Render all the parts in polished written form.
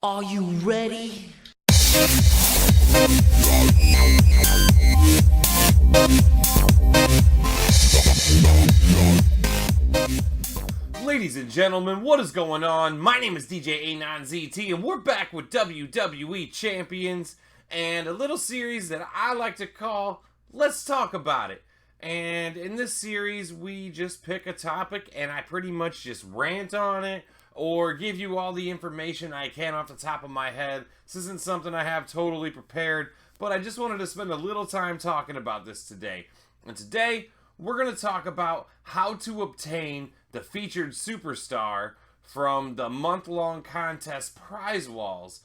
Are you ready? Ladies and gentlemen, what is going on? My name is djanonzt, and we're back with WWE Champions and a little series that I like to call Let's Talk About It. And in this series, we just pick a topic and I pretty much just rant on it or give you all the information I can off the top of my head. This isn't something I have totally prepared, but I just wanted to spend a little time talking about this today. And today, we're going to talk about how to obtain the featured superstar from the month-long contest prize walls.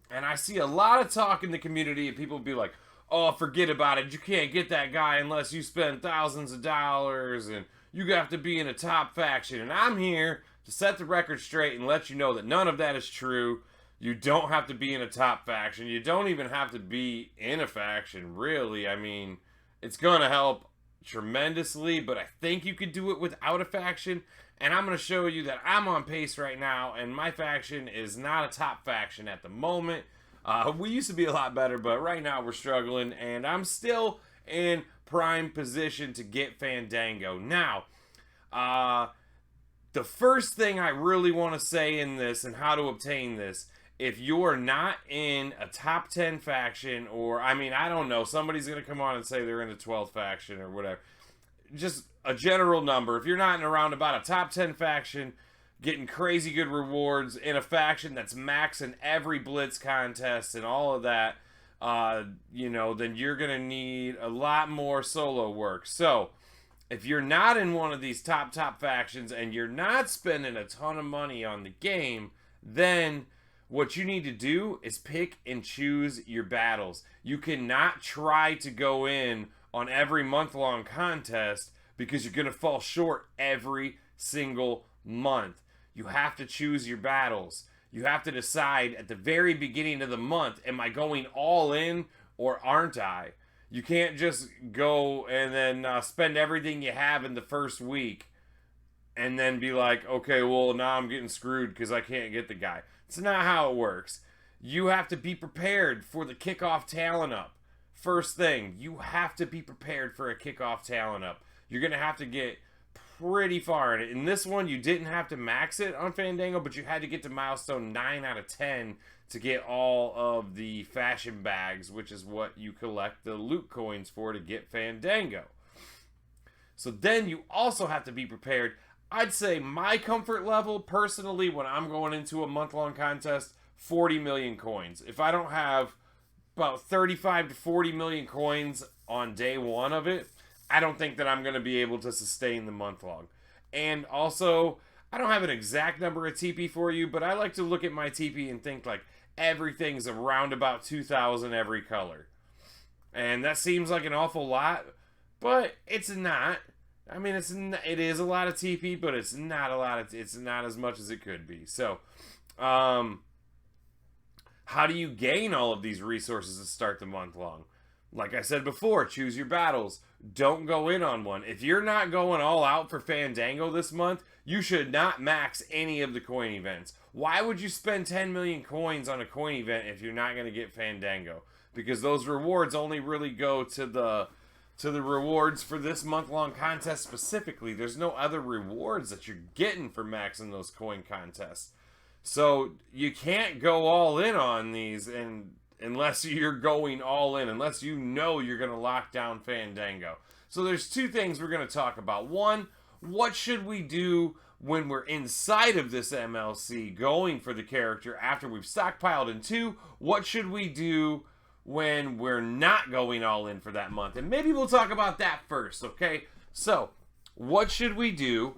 And I see a lot of talk in the community and people be like, oh, forget about it. You can't get that guy unless you spend thousands of dollars and you have to be in a top faction. And I'm here to set the record straight and let you know that none of that is true. You don't have to be in a top faction. You don't even have to be in a faction, really. I mean, it's going to help tremendously, but I think you could do it without a faction. And I'm going to show you that I'm on pace right now, and my faction is not a top faction at the moment. We used to be a lot better, but right now we're struggling, and I'm still in prime position to get Fandango. Now, the first thing I really want to say in this and how to obtain this, if you're not in a top 10 faction, or, I mean, I don't know, somebody's going to come on and say they're in the 12th faction or whatever. Just a general number. If you're not in around about a top 10 faction, getting crazy good rewards in a faction that's maxing every blitz contest and all of that, then you're going to need a lot more solo work. So, if you're not in one of these top factions and you're not spending a ton of money on the game, then what you need to do is pick and choose your battles. You cannot try to go in on every month-long contest because you're going to fall short every single month. You have to choose your battles. You have to decide at the very beginning of the month, am I going all in or aren't I? You can't just go and then spend everything you have in the first week and then be like, okay, well, now I'm getting screwed because I can't get the guy. It's not how it works. You have to be prepared for the kickoff talent up. First thing, you have to be prepared for a kickoff talent up. You're going to have to get pretty far in it. In this one, you didn't have to max it on Fandango, but you had to get to milestone 9 out of 10 to get all of the fashion bags, which is what you collect the loot coins for to get Fandango. So then you also have to be prepared. I'd say my comfort level, personally, when I'm going into a month-long contest, 40 million coins. If I don't have about 35 to 40 million coins on day one of it, I don't think that I'm going to be able to sustain the month-long. And also, I don't have an exact number of TP for you, but I like to look at my TP and think like everything's around about 2,000 every color. And that seems like an awful lot, but it's not. I mean, it is a lot of TP, but it's not as much as it could be. So, how do you gain all of these resources to start the month long? Like I said before, choose your battles. Don't go in on one. If you're not going all out for Fandango this month, you should not max any of the coin events. Why would you spend 10 million coins on a coin event if you're not going to get Fandango? Because those rewards only really go to the rewards for this month-long contest specifically. There's no other rewards that you're getting for maxing those coin contests. So you can't go all in on these unless you're going all in, unless you know you're going to lock down Fandango. So there's two things we're going to talk about. One, what should we do when we're inside of this MLC going for the character after we've stockpiled? And two, what should we do when we're not going all in for that month? And maybe we'll talk about that first, okay? So, what should we do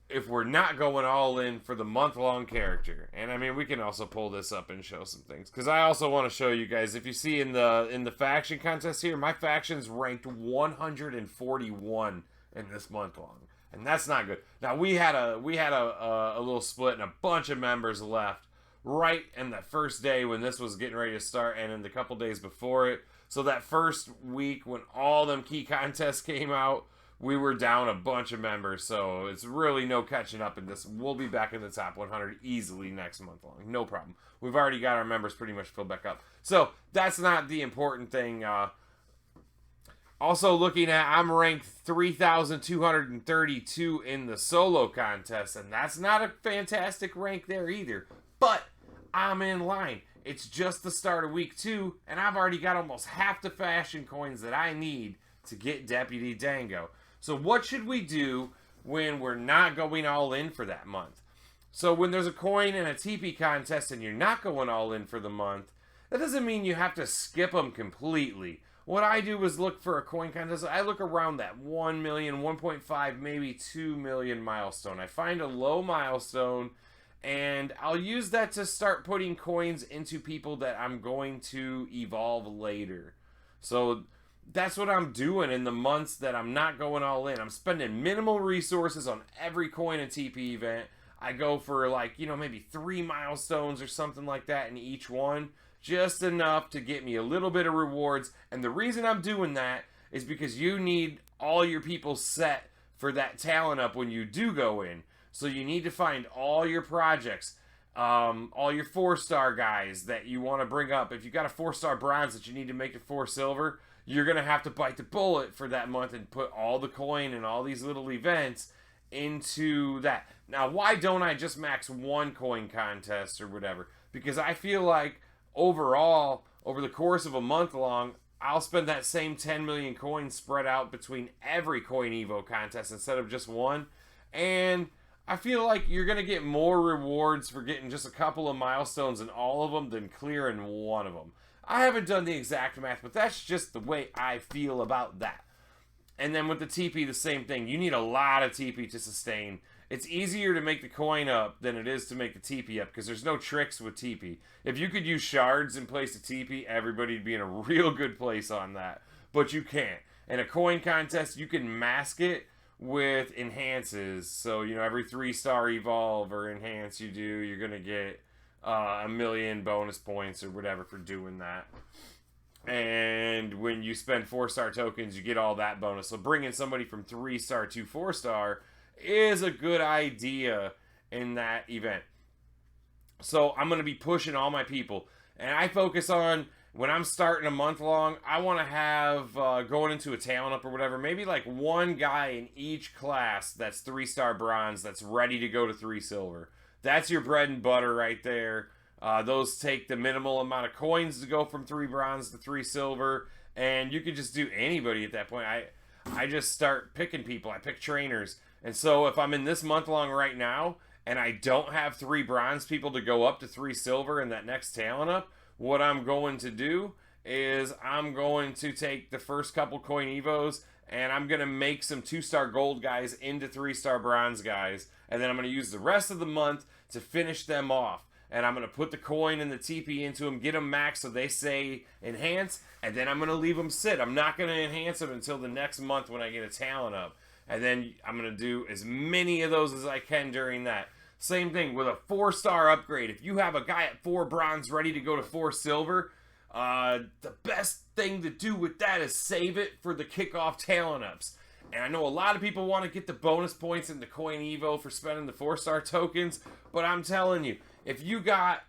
if we're not going all in for the month-long character? And I mean, we can also pull this up and show some things, because I also want to show you guys, if you see in the faction contest here, my faction's ranked 141 in this month-long, and that's not good. Now, we had a little split, and a bunch of members left right in that first day when this was getting ready to start, and in the couple days before it. So that first week when all them key contests came out, we were down a bunch of members, so it's really no catching up in this. We'll be back in the top 100 easily next month long. No problem. We've already got our members pretty much filled back up. So that's not the important thing. Also looking at, I'm ranked 3,232 in the solo contest, and that's not a fantastic rank there either. But I'm in line. It's just the start of week 2, and I've already got almost half the fashion coins that I need to get Deputy Dango. So what should we do when we're not going all in for that month? So when there's a coin and a TP contest and you're not going all in for the month, that doesn't mean you have to skip them completely. What I do is look for a coin contest. I look around that 1 million, 1.5, maybe 2 million milestone. I find a low milestone, and I'll use that to start putting coins into people that I'm going to evolve later. So that's what I'm doing in the months that I'm not going all in. I'm spending minimal resources on every coin and TP event. I go for like, maybe 3 milestones or something like that in each one. Just enough to get me a little bit of rewards. And the reason I'm doing that is because you need all your people set for that talent up when you do go in. So you need to find all your projects, all your 4-star guys that you want to bring up. If you got a 4-star bronze that you need to make it 4 silver, you're going to have to bite the bullet for that month and put all the coin and all these little events into that. Now, why don't I just max 1 coin contest or whatever? Because I feel like overall, over the course of a month long, I'll spend that same 10 million coins spread out between every coin Evo contest instead of just one. And I feel like you're going to get more rewards for getting just a couple of milestones in all of them than clearing one of them. I haven't done the exact math, but that's just the way I feel about that. And then with the TP, the same thing. You need a lot of TP to sustain. It's easier to make the coin up than it is to make the TP up because there's no tricks with TP. If you could use shards in place of TP, everybody'd be in a real good place on that. But you can't. In a coin contest, you can mask it with enhances. So, every 3-star evolve or enhance you do, you're going to get 1 million bonus points or whatever for doing that. And when you spend 4-star tokens, you get all that bonus. So bringing somebody from 3-star to 4-star is a good idea in that event. So I'm going to be pushing all my people. And I focus on, when I'm starting a month long, I want to have, going into a talent up or whatever, maybe like 1 guy in each class that's 3-star bronze that's ready to go to 3 silver. That's your bread and butter right there. Those take the minimal amount of coins to go from 3 bronze to 3 silver. And you could just do anybody at that point. I just start picking people. I pick trainers. And so if I'm in this month long right now and I don't have 3 bronze people to go up to 3 silver in that next talent up, what I'm going to do is I'm going to take the first couple coin evos and I'm going to make some 2-star gold guys into 3-star bronze guys. And then I'm going to use the rest of the month to finish them off. And I'm going to put the coin and the TP into them, get them max so they say enhance, and then I'm going to leave them sit. I'm not going to enhance them until the next month when I get a talent up. And then I'm going to do as many of those as I can during that. Same thing with a 4-star upgrade. If you have a guy at 4 bronze ready to go to 4 silver, the best thing to do with that is save it for the kickoff talent ups. And I know a lot of people want to get the bonus points in the coin evo for spending the 4-star tokens, but I'm telling you, if you got,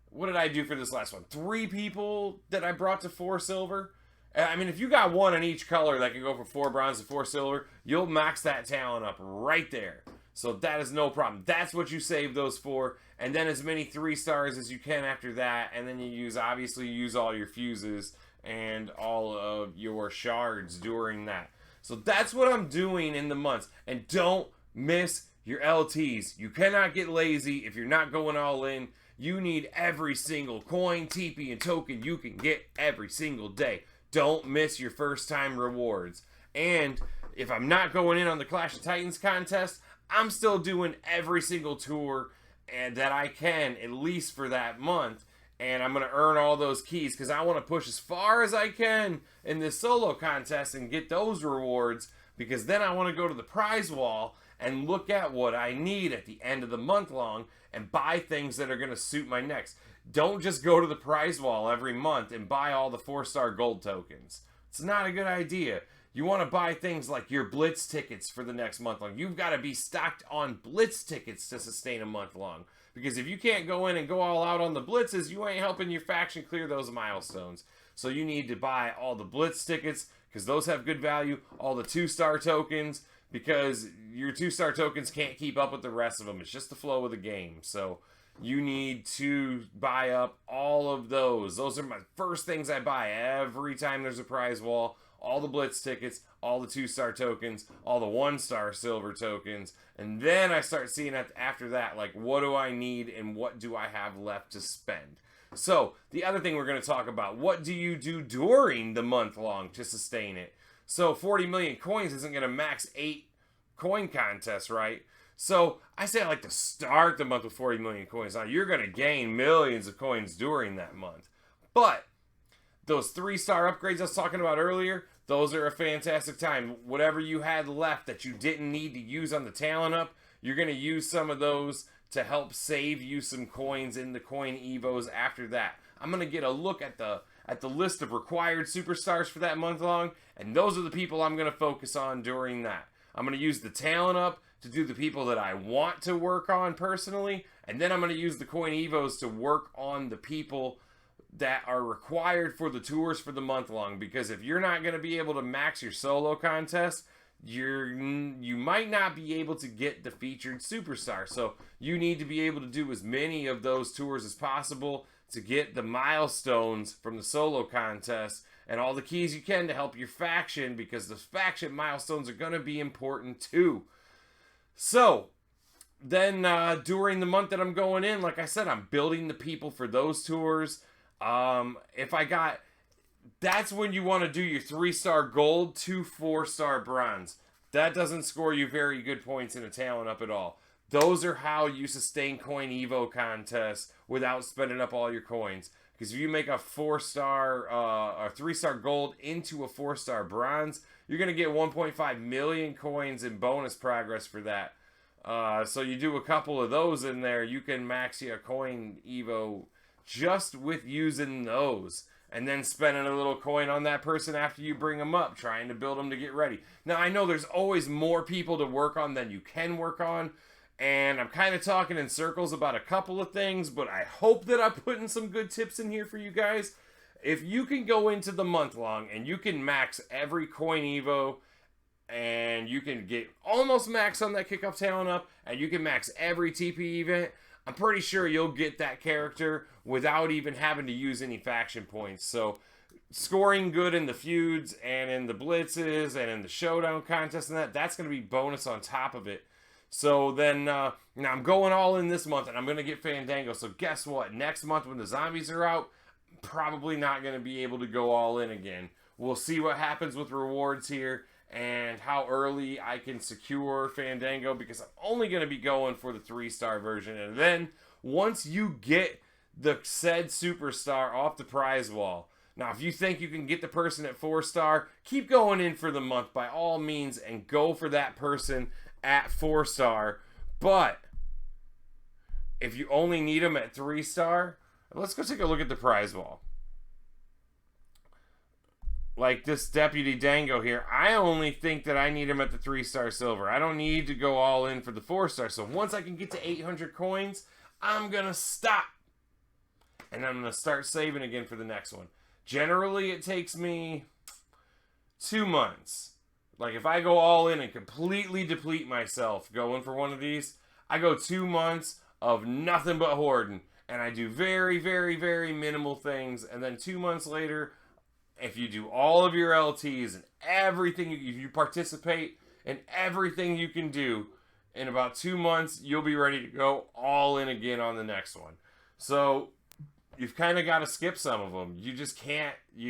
what did I do for this last one? 3 people that I brought to 4 silver. I mean, if you got 1 in each color that can go from 4 bronze to 4 silver, you'll max that talent up right there. So that is no problem. That's what you save those for. And then as many 3-stars as you can after that. And then you obviously use all your fuses and all of your shards during that. So that's what I'm doing in the months. And don't miss your LTs. You cannot get lazy if you're not going all in. You need every single coin, TP, and token you can get every single day. Don't miss your first time rewards. And if I'm not going in on the Clash of Titans contest, I'm still doing every single tour and that I can, at least for that month. And I'm going to earn all those keys because I want to push as far as I can in this solo contest and get those rewards, because then I want to go to the prize wall and look at what I need at the end of the month long and buy things that are going to suit my next. Don't just go to the prize wall every month and buy all the 4-star gold tokens. It's not a good idea. You want to buy things like your Blitz tickets for the next month long. You've got to be stocked on Blitz tickets to sustain a month long. Because if you can't go in and go all out on the Blitzes, you ain't helping your faction clear those milestones. So you need to buy all the Blitz tickets, because those have good value. All the 2-star tokens, because your 2-star tokens can't keep up with the rest of them. It's just the flow of the game. So you need to buy up all of those. Those are my first things I buy every time there's a prize wall. All the Blitz tickets, all the 2-star tokens, all the 1-star silver tokens. And then I start seeing after that, like, what do I need and what do I have left to spend? So, the other thing we're going to talk about, what do you do during the month long to sustain it? So, 40 million coins isn't going to max 8 coin contests, right? So, I say I like to start the month with 40 million coins. Now, you're going to gain millions of coins during that month. But those 3-star upgrades I was talking about earlier, those are a fantastic time. Whatever you had left that you didn't need to use on the talent up, you're going to use some of those to help save you some coins in the coin evos after that. I'm going to get a look at the list of required superstars for that month long, and those are the people I'm going to focus on during that. I'm going to use the talent up to do the people that I want to work on personally, and then I'm going to use the coin evos to work on the people that are required for the tours for the month long. Because if you're not going to be able to max your solo contest, you might not be able to get the featured superstar. So you need to be able to do as many of those tours as possible to get the milestones from the solo contest and all the keys you can to help your faction, because the faction milestones are going to be important too. So then during the month that I'm going in, like I said, I'm building the people for those tours. That's when you want to do your 3-star gold to 4-star bronze. That doesn't score you very good points in a talent up at all. Those are how you sustain coin evo contests without spending up all your coins. Because if you make a 4-star or 3-star gold into a 4-star bronze, you're going to get 1.5 million coins in bonus progress for that. So you do a couple of those in there, you can max your coin evo just with using those, and then spending a little coin on that person after you bring them up, trying to build them to get ready. Now, I know there's always more people to work on than you can work on, and I'm kind of talking in circles about a couple of things, but I hope that I'm putting some good tips in here for you guys. If you can go into the month long and you can max every coin evo, and you can get almost max on that kickoff talent up, and you can max every TP event, I'm pretty sure you'll get that character without even having to use any faction points. So scoring good in the feuds and in the blitzes and in the showdown contests and that's going to be bonus on top of it. So then now I'm going all in this month, and I'm going to get Fandango. So guess what? Next month when the zombies are out, I'm probably not going to be able to go all in again. We'll see what happens with rewards here and how early I can secure Fandango, because I'm only going to be going for the 3-star version. And then once you get the said superstar off the prize wall, now if you think you can get the person at 4-star, keep going in for the month by all means and go for that person at 4-star. But if you only need them at 3-star, let's go take a look at the prize wall. Like this Deputy Dango here, I only think that I need him at the 3-star silver. I don't need to go all in for the 4-star. So once I can get to 800 coins, I'm going to stop. And I'm going to start saving again for the next one. Generally, it takes me 2 months. Like if I go all in and completely deplete myself going for one of these, I go 2 months of nothing but hoarding. And I do very, very, very minimal things. And then 2 months later, if you do all of your LTs and everything, if you participate in everything you can do, in about 2 months, you'll be ready to go all in again on the next one. So you've kind of got to skip some of them. You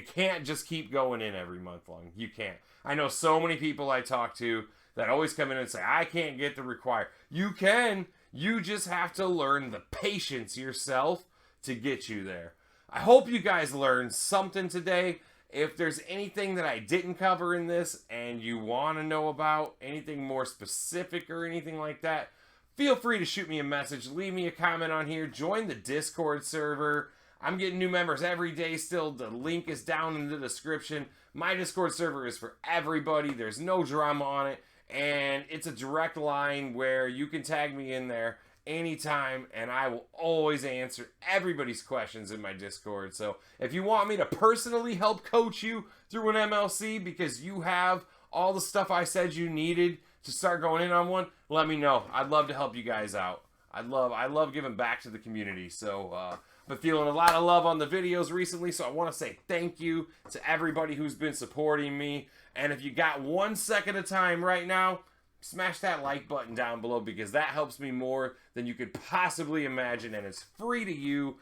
can't just keep going in every month long. You can't. I know so many people I talk to that always come in and say, I can't get the required. You can. You just have to learn the patience yourself to get you there. I hope you guys learned something today. If there's anything that I didn't cover in this and you want to know about anything more specific or anything like that, feel free to shoot me a message, leave me a comment on here, join the Discord server. I'm getting new members every day still. The link is down in the description. My Discord server is for everybody. There's no drama on it. And it's a direct line where you can tag me in there anytime, and I will always answer everybody's questions in my Discord. So if you want me to personally help coach you through an MLC because you have all the stuff I said you needed to start going in on one, let me know. I'd love to help you guys out. I love giving back to the community. So been feeling a lot of love on the videos recently, so I want to say thank you to everybody who's been supporting me. And if you got 1 second of time right now, smash that like button down below, because that helps me more than you could possibly imagine, and it's free to you.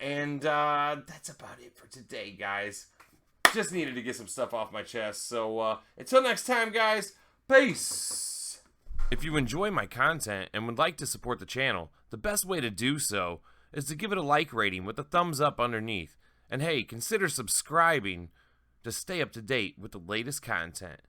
And that's about it for today, guys. Just needed to get some stuff off my chest. So until next time, guys, peace. If you enjoy my content and would like to support the channel, the best way to do so is to give it a like rating with a thumbs up underneath. And hey, consider subscribing to stay up to date with the latest content.